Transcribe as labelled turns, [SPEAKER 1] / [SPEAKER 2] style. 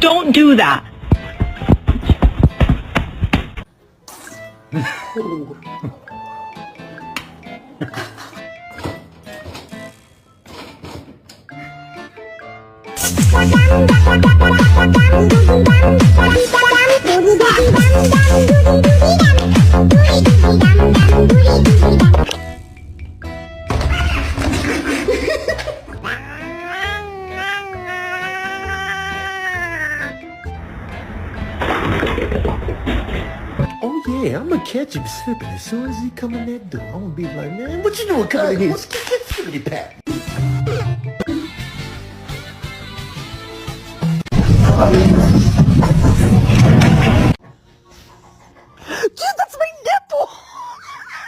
[SPEAKER 1] Don't do that.
[SPEAKER 2] Oh yeah, I'm gonna catch him slipping as soon as he come in that door. I'm gonna be like, man, what you doing coming in here? Get skippity pat.